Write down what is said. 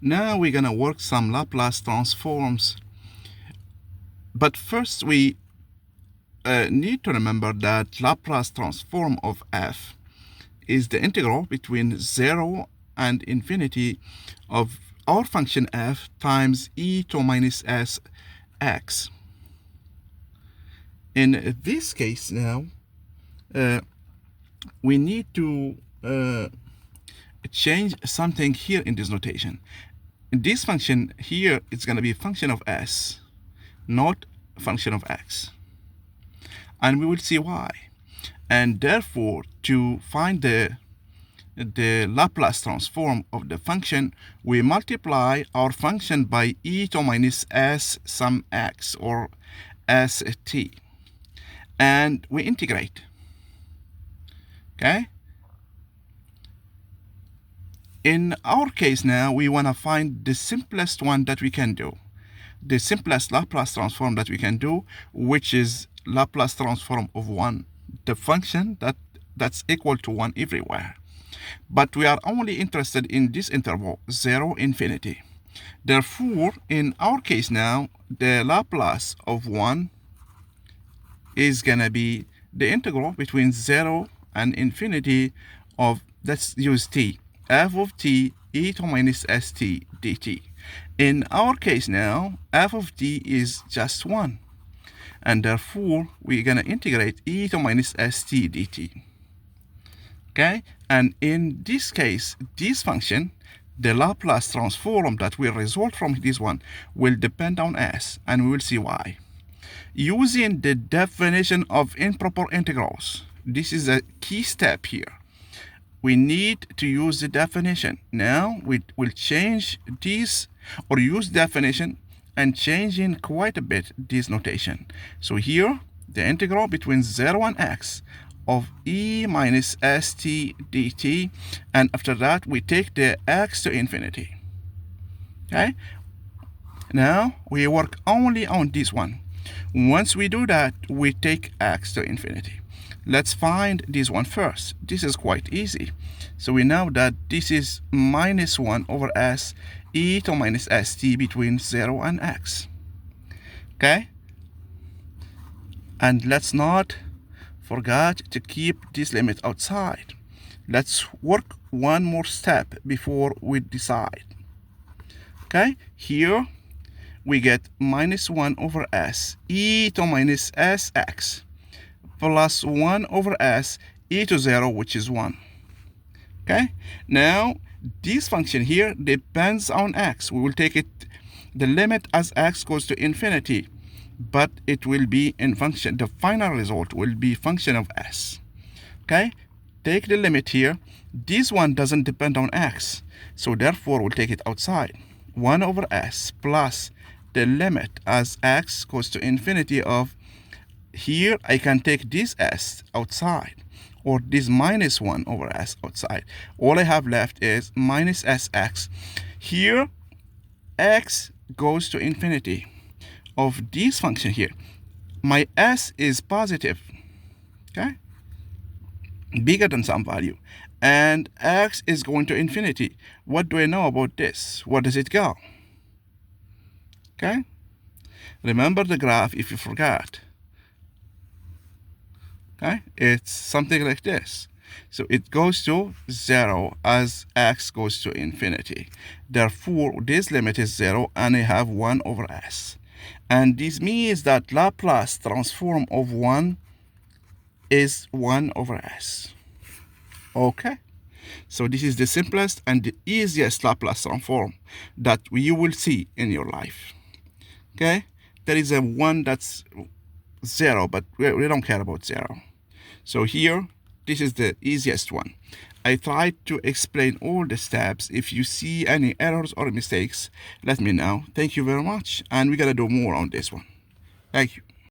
Now we're gonna work some Laplace transforms. But first we need to remember that Laplace transform of f is the integral between 0 and infinity of our function f times e to minus s x. In this case now, we need to change something here in this notation. This function here is going to be a function of s, not a function of x. And we will see why. And therefore, to find the Laplace transform of the function, we multiply our function by e to minus s some x, or st, and we integrate. Okay? In our case now, we want to find the simplest one that we can do. The simplest Laplace transform that we can do, which is Laplace transform of 1, the function that's equal to 1 everywhere. But we are only interested in this interval, 0, infinity. Therefore, in our case now, the Laplace of 1 is going to be the integral between 0 and infinity of, let's use t, f of t e to minus st dt. In our case now, f of t is just 1. And therefore, we're going to integrate e to minus st dt. Okay? And in this case, this function, the Laplace transform that will result from this one, will depend on s, and we will see why. Using the definition of improper integrals, this is a key step here. We need to use the definition. Now we will change this, or use definition and change in quite a bit this notation. So here, the integral between 0 and x of e minus st dt, and after that we take the x to infinity. Okay? Now we work only on this one. Once we do that, we take x to infinity. Let's find this one first. This is quite easy. So we know that this is minus 1 over s e to minus st between 0 and x. Okay? And let's not forget to keep this limit outside. Let's work one more step before we decide. Okay? Here we get minus 1 over s e to minus sx plus 1 over s e to 0, which is 1. Okay? Now, this function here depends on x. We will take it, the limit as x goes to infinity, but it will be in function, the final result will be function of s. Okay? Take the limit here. This one doesn't depend on x, so therefore we'll take it outside. 1 over s plus the limit as x goes to infinity of, here I can take this s outside, or this minus 1 over s outside. All I have left is minus sx. Here, x goes to infinity of this function here. My s is positive, okay? Bigger than some value. And x is going to infinity. What do I know about this? Where does it go? Okay? Remember the graph if you forgot. Okay? It's something like this. So it goes to 0 as x goes to infinity. Therefore, this limit is 0, and I have 1 over s. And this means that Laplace transform of 1 is 1 over s. Okay? So this is the simplest and the easiest Laplace transform that you will see in your life. Okay? There is a one that's 0, but we don't care about 0. So here, this is the easiest one. I tried to explain all the steps. If you see any errors or mistakes, let me know. Thank you very much. And we're going to do more on this one. Thank you.